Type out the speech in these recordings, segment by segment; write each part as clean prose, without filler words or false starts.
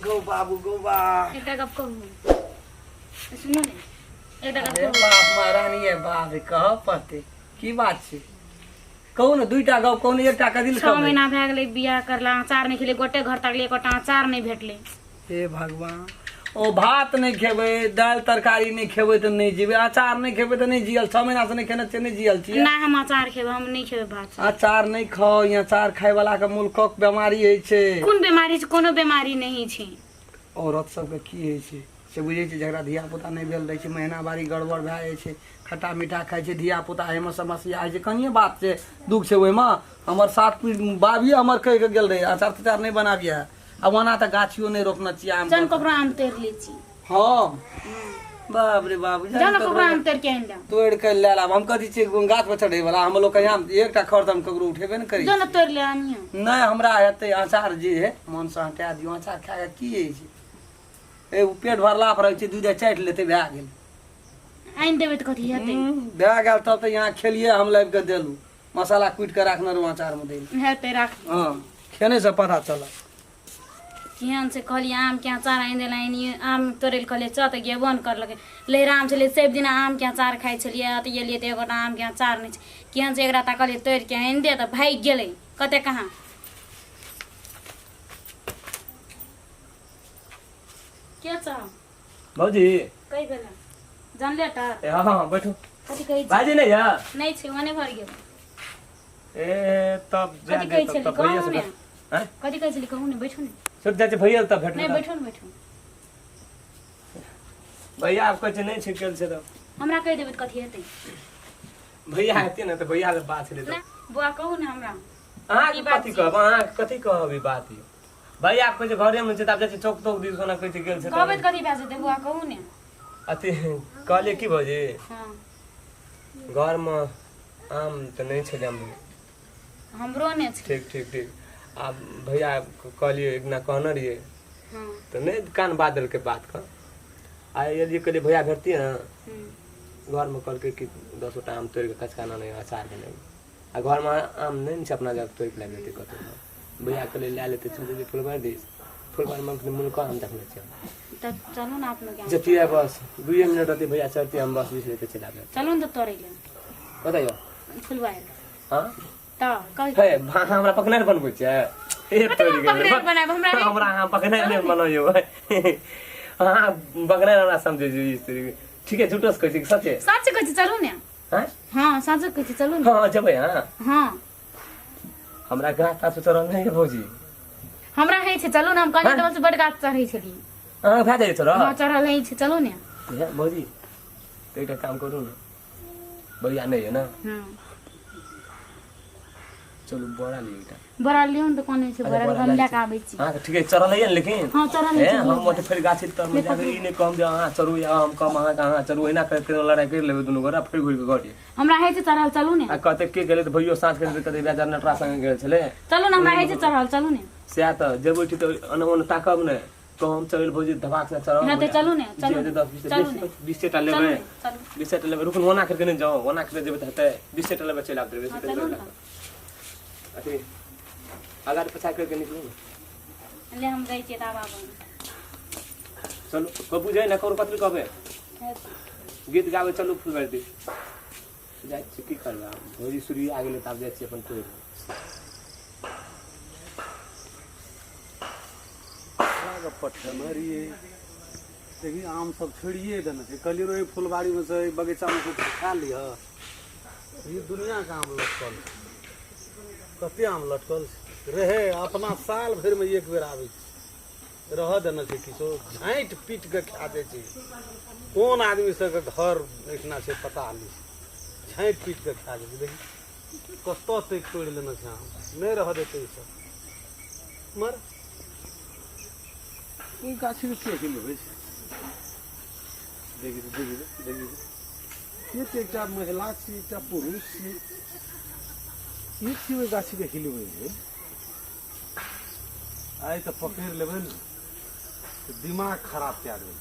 गो बाबू गो बा एकटा गप कहू सुनो ने एकटा गप अरे कहू बाप महारानी है बाप कह पते की बात छै कहू ने दुईटा गप कहू ने एकटा कदिल 6 महीना भए गेलै बियाह करला अचार नहीं खेले गोटे घर तक ले गोटा अचार नहीं भेटले हे भगवान ओ भात नहीं खेबै दाल तरकारी नहीं खेबै तो नहीं जीवे अचार नहीं खेबै तो नहीं जियल 6 महीना से नहीं खेने नहीं जियल छियै ना हम अचार खेबै हम नहीं खेबै भात अचार नहीं खाओ यहाँ अचार खाय वाला के मुल्कक बीमारी है छै कोन बीमारी छै कोनो बीमारी नहीं छै औरत सबके की है छै से बुझे छै जकरा धिया पुता नहीं भेल रहे छै महीना बारी गड़बड़ भए जाइ छै खट्टा मीठा खाइ छै धिया पुता एहिमे समस्या होइ छै कनिए बात छै दुख छै ओहिमे हमर साथ पीढ़ी बाबिये हमर कहि के गेल रहे अचार तचार नहीं बनाबिए अब ओना तऽ गाछियो नहीं रोपना चाहिए आम जन ककरो आम तोड़ लै छी हाँ बाप रे बाप जन ककरो आम तोड़ के आनि दे तोड़ के ले लाब हम कथी छै गाछ पर चढ़े वाला हम लोग कहिया एकटा खर हम ककरो उठेबे नहीं करी जन तोड़ ले आनियो नहीं हमरा हेतै अचार जे है मन से हटा दियो अचार खा के की है छै ए पेट भरला पर रहै छै दूध चाटि लेतै भए गेल आनि देबै तऽ कथी हेतै भए गेल तब तऽ यहाँ खेलिए हम लाबि के देलू मसाला कुटि के राखने रहू अचार में दै हेतै राख हाँ खेने से पता चलल केहन से कहलिए आम के अचार आनि देला आम तोड़े ले कहलिए च तऽ गेबो नहि करलकै लहराम छलै सब दिन आम के अचार खाइ छलियै तऽ एलियै तऽ एगोटा आम के अचार नहि छै केहन से एकरा कहलिए तोड़ि के आनि दे तऽ भागि गेलै कते कहाँ के छ भौजी कहि भेल जानले टर हाँ हाँ बैठो कथी कहै छी बाजी नहीं है नहीं छै मने भर गेल ए तब कथी कहै छली तब भैया कहू से ने हैं कथी कहै छली कहू ने बैठू ने सब जाते भैया तब भेट नहीं बैठू ने बैठू भैया आप कहे नहीं छिकल से तो हमरा कहि देबै तऽ कथी हेतै भैया आते ना तो भैया से बात ले तो ना बुआ कहू ने हमरा अहाँ की कथी कहब अहाँ कथी कहब ई बात ई भैया आप कहे घरे में छै तब जाते चौक तौक दिस सोना कहे गेल से कहबै तऽ कथी भए जेतै बुआ कहू ने अति कहलिए की भौजी हाँ घर में आम तो नहीं छले हमरो ने छै ठीक ठीक ठीक आ भैया कहलिए एक ना कहने रहिए हाँ तो नहीं कान बादल के बात का आ ये कहलिए भैया भेटती ना घर में कल के कि 10 गोटा आम तोड़ के कचकाना नहीं अचार के नहीं आ घर में आम नहीं छै अपना जब तोड़ के लाबे थे कतो भैया कहलिए ले लेते चल फुलबार दे फुलबार में मुल्क हम देखने चाहिए तब चलू ना अपने के जति है बस 2 मिनट रहती भैया चलती हम बस बीच लेते चला गए चलू न तोड़ै ले बताइयो फुलवार हां त कहि हे हमरा पकनार बनबै छै ए तोड़ के पकनार बनाब हमरा हां पकनार नहीं बनाइयो हां पकनार हमरा समझे जी ठीक है झूठस कहै छी सच्चे सच कहै छी चलू ने हां हां सच कहै छी चलू ने हां जबै हां हां हमरा गाछ ता चढ़ल नहीं है भौजी हमरा है छै चलू ने हम कनि तो बड़ गाछ चढ़ै छली हां भए जाइ छोरा हां चढ़ल है छै चलू ने भौजी तो एक काम करू ना भैया नहीं है ना हां चलो बड़ा लियो बड़ा लियो न त कोने छै बड़ा हम लेके आबै छी हां ठीक है चढ़ल है लेकिन हां चढ़ल है है हम मोटे फिर गाछी तर में जाके ई नहीं कहम जे हां चढ़ू या हम कम हां कहां चढ़ू एना करके लड़ाई कर लेबे दुनु गोरा फिर घुर के गड़ी हमरा है छै चढ़ल चलू ने आ कहते के गेले त भैयो साथ के कते बेजार नटरा संग गेल छले चलू ने हमरा है छै चढ़ल चलू ने से त जेबै ठीक त अनवन ताकब ने तो हम चल भौजी धबाक से चढ़ब ना त चलू ने चलू 20 टा लेबै 20 टा लेबै रुकन ओना करके नहीं जाओ ओना करके जेबै त 20 टा लेबै चला देबै 20 टा लेबै अथी अगर पछा करके निकलू ले हम गई छी दावा बन चलो को बुझे ना करो पत्र कहबे गीत गावे चलू फुलबार दी जाय छी की करबा भौजी सूर्य आ गेले तब जाय छी अपन तोड़ लाग पट्टा मारिए देखी आम सब छोड़िए देना छै कली रो फुलबाड़ी में से बगीचा में कुछ खा लिया ये दुनिया का आम लटकल कते आम लटकल रहे अपना साल भर में एक बेर आवे रह देना छै किछो झाँट पीट के खा दे छै कोन आदमी सब के घर इतना छै पता नहीं झाँट पीट के खा दे छै देखी कस्तो तक तोड़ लेना छै आम नहीं रह देते ई सब मर ई गाछी के के लेबै देखी ये एकटा महिला छी एकटा पुरुष छी ई छी गाछी के हिलबै छै आई तो पकड़ लेबै ने तो दिमाग खराब कए देबै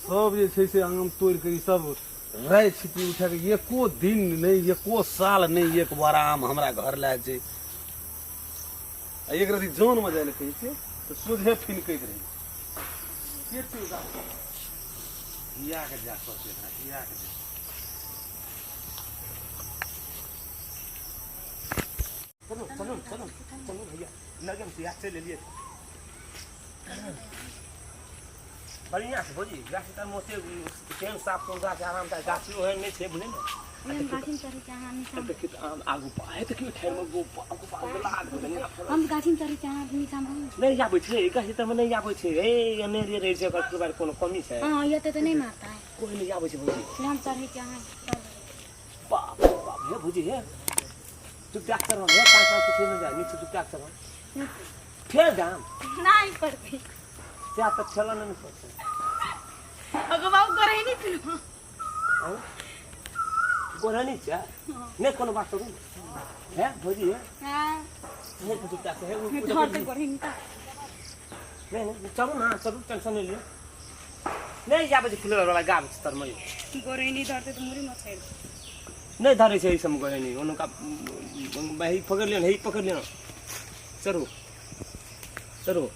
सब जे छै से आम तोड़ के ई सब राय छिपी उठा के एको दिन नहीं एको साल नहीं एक बार आम हमरा घर लाए छै एक रति जान में जाए ले कहै छै तो सुधे फिनकैत रही के चीज हिया के जा करते ना हिया के चलो चलो चलो चलो भैया लगन से याद से ले लिए बढ़िया से भोजी गाछी तर मोते केहन साफ सुथरा से आराम से गाछी ओहन नहीं छे बुझे ना हम गाछी चढ़ी चाहा नीचा देखि आम आगू पाए त के ठेर में गो आगू पाए लाग देने हम गाछी चढ़ी चाहा नीचा में नहीं आबै छे गाछी तर में नहीं आबै छे ए एने रे रे से ओकर बारे कोनो कमी छै हां ये तो नहीं मारता है कोई नहीं आबै छे भोजी हम चढ़ी चाहा बाप बाप हे भोजी हे तू क्या कर रहा है का कुछ नहीं जा नीचे तू क्या कर रहा फिर दाम नहीं पड़ती क्या तो चला नहीं पड़ता अगो बाबू करे ही नहीं फिर गोरा नहीं चा नहीं कोनो बात करू है भोजी है हां वो कुछ क्या है वो मैं घर तक करे नहीं था नहीं चलो ना चलो टेंशन नहीं लियो नहीं जा बजे फुल वाला गाम तर में गोरे नहीं धरते तो मुरी मत छेड़ नहीं धरे से सब गए नहीं उनका ही पकड़ लेना ही पकड़ लेना चलो चलो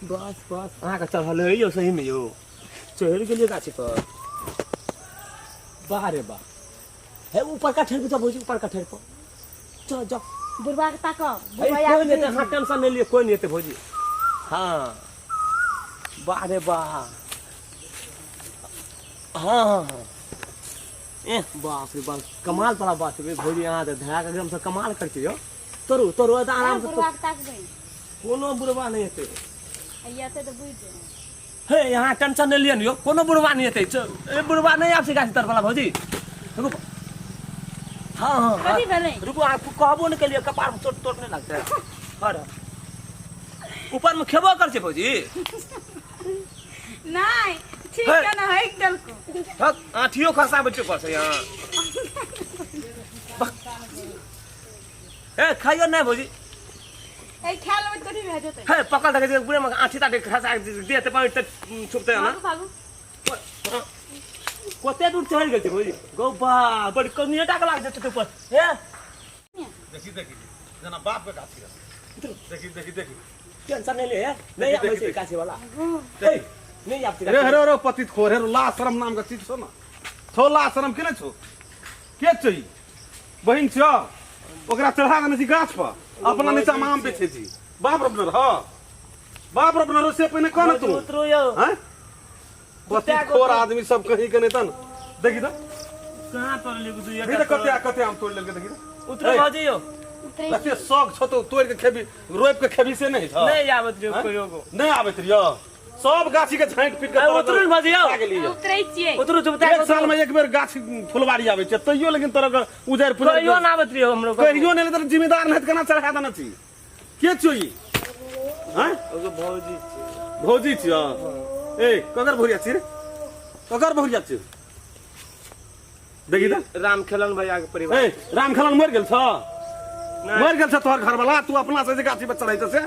बस बस आका चढ़ल है यो सही में यो चढ़ के लिए गाछी पर बाहर बा है ऊपर का ठेर पे भोजी ऊपर का ठेर पर चल जा बुढ़वा के ताको कोई नहीं ते हां टेंशन नहीं लिए कोई नहीं ते भोजी हां बाहर बा हां हां ए बाप रे बाप कमाल वाला बात है भोजी यहां तो धरा के एकदम से कमाल करती हो तोरू तोरू आराम से बुढ़वा के ताक गई कोनो बुढ़वा नहीं हेते ये तो बुझ जे हे यहाँ टेंशन नहीं लियन यो कोनो बुढ़वा नहीं हेते ए बुढ़वा नहीं आपसे गाछ तर वाला भौजी रुक हां हां कथी भेलै रुको आपको कहबो नहीं के लिए कपार में चोट नहीं लगता है अरे ऊपर में खेबो कर छे भौजी नहीं ठीक है ना है एकदम को हक आठियो खसा बच्चे पर से यहाँ ए खाइयो नहीं भौजी ए ख्याल में कथी रह जते है पकड़ दे पूरे में आठी ताटे खसा देते पानी छुपते है ना भागो कोते दूर चढ़ गए थे भौजी गो बा बड़ी कनिया टाक लाग जाते ऊपर हे देखी देखी जना बाप का कासी देखी देखी देखी टेंशन नहीं ले नहीं आवे से कासी वाला नहीं आपते रे रे रे पतित खोर रे ला शरम नाम का चीज छो ना छो ला शरम के छो के छई बहिन छ ओकरा चढ़ा देने छी गाछ पर अपना नीचा में आम बेचे छी बाप रबनर हां बाप रबनर से पहले कौन तू उतरो यो हैं पतित खोर आदमी सब कहीं के नहीं तन देखी तो कहां तोड़ ले गुदु ये देखी तो कते आम तोड़ लेके देखी तो उतरो भौजी यो उतरे बच्चे शौक छ तो तोड़ के खेबी रोप के खेबी से नहीं छ नहीं आवत जो कोई को नहीं आबे रियो सब गाछी के झांट पीट के उतरो भौजी यो उतरे छिए उतरो चुप एक साल में एक बेर गाछ फुलवारी आवे छै तइयो लेकिन तरह उजर पुजर कहियो ना आवत रियो हमरो कहियो नहीं तर जिम्मेदार नहीं केना चढ़ा देना छी के छोई हैं ओके भौजी भौजी छी ए ककर भौरिया छी रे ककर भौरिया छी देखी त राम खेलन भैया के परिवार ए राम खलन मर गेल छ मर गेल छ तोहर घर वाला तू अपना से गाछी पर चढ़ाई त से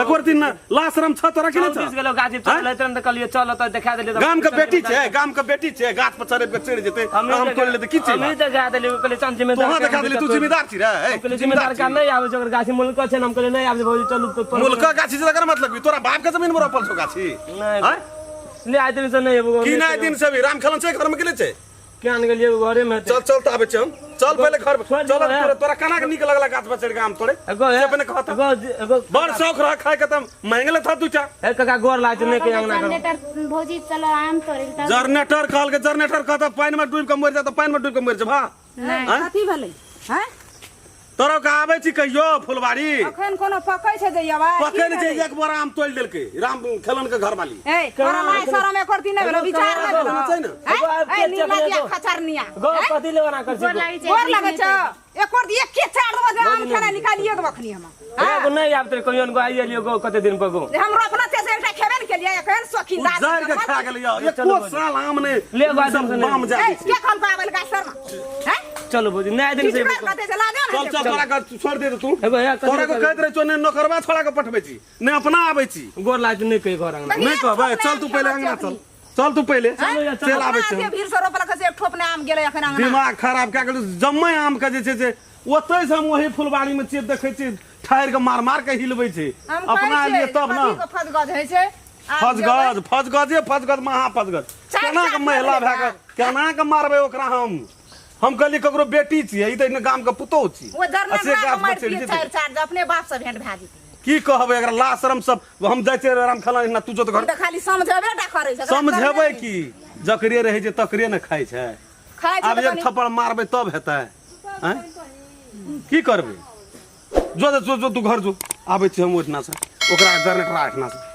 एकोर दिन लाशरम छ तोरा के 30 नहीं गेलो गाजी चले तुरंत कहलियो चलो तो दिखा देले गाम के बेटी छै गाम के बेटी छै गाछ पर चढ़े के चढ़ जेते हम तोड़ लेते की छी हम दिखा देले कहले चल जिम्मेदार तोहा देखा देली तू जिम्मेदार छी रे कहले जिम्मेदार का नहीं आवे जगर गाछी मुल्क छै हम कहले नहीं आवे भौजी चलू तो मुल्क गाछी से कर मतलब की तोरा बाप के जमीन में रोपल छौ गाछी नहीं हैं ले आइ दिन से नहीं एगो की नहीं दिन से भी राम खलन छै घर में गेले छै केन गेलिए घरे में चल चल तो आबे छै हम चल पहले घर चल तोरा कना के निक लगला गाछ पर चढ़ के आम तोड़े एगो से पहले कहता एगो बड़ शौक रहा खाए के तम महंगले था तू चा ए काका गोर लाज नहीं के अंगना कर जनरेटर भौजी चलो आम तोड़े त जनरेटर कहल के जनरेटर कहता पानी में डूब के मर जा तो पानी में डूब के मर जा भा नहीं कथी भेलै हैं तोरा का आबे छी कहियो फुलवारी अखन कोनो पकै छै जइयाबा पकड़ जे एक बार आम तोड़ देलके राम खलन के घर वाली ए तोरा माय शरम एकर दिन भेलो विचार नै भेलो छै ना ए निमकिया खचरनिया गो कथी लेवना कर गोर लागि गोर लगै छ एकर दिन एक के चार दो आम खाना निकालिए दो अखनी हम एगो नहीं आब त कहियो गो आइए लियो गो कते दिन पर गो हमरो अपना से एकटा खेबे न केलिए एखन सखी लाज उजार के खा गेल यो एको साल आम ने ले गो सब बाम जा ए के खन पावल का शर्मा हैं चलो भौजी नहीं दिन से कते से लाज चल चल तोरा का छोड़ दे तू एगो या तोरा को कहत रहे चोने नौकरवा छोड़ा के पठबे छी ने अपना आबे छी गोर लाज नहीं कहि घर अंगना नहीं कहबे चल तू पहले अंगना चल तू पहले चल आबे छी भीड़ से रोपल के एक ठोप ने आम गेलै एखन अंगना दिमाग खराब क्या गेल जम्मे आम के जे छै से ओतै से हम वही फुलबाड़ी में चेप देखै छी ठाड़ के मार मार के हिलबै छै हम अपना लिए तब ना फजगज है छै फजगज महा फजगज केना के महिला भए के केना के मारबै ओकरा हम कहली ककरो बेटी छियै ई तऽ गाम के पुतौह छी वो दरना से का गाछ मार पर चलि पिए जेतै चार चार जे अपने बाप से भेंट भए जेतै की कहबै एकरा ला शरम सब हम जाइते राम खला ना तू जो तो घर त खाली समझबे टा करै छै समझेबै की जकरे रहै छै तकरे ने खाइ छै खाइ आब छै एक थप्पड़ मारबै तब हेतै हैं की करबै जो तू घर जो आबै छी हम ओठना से ओकरा जनरेटर आठना से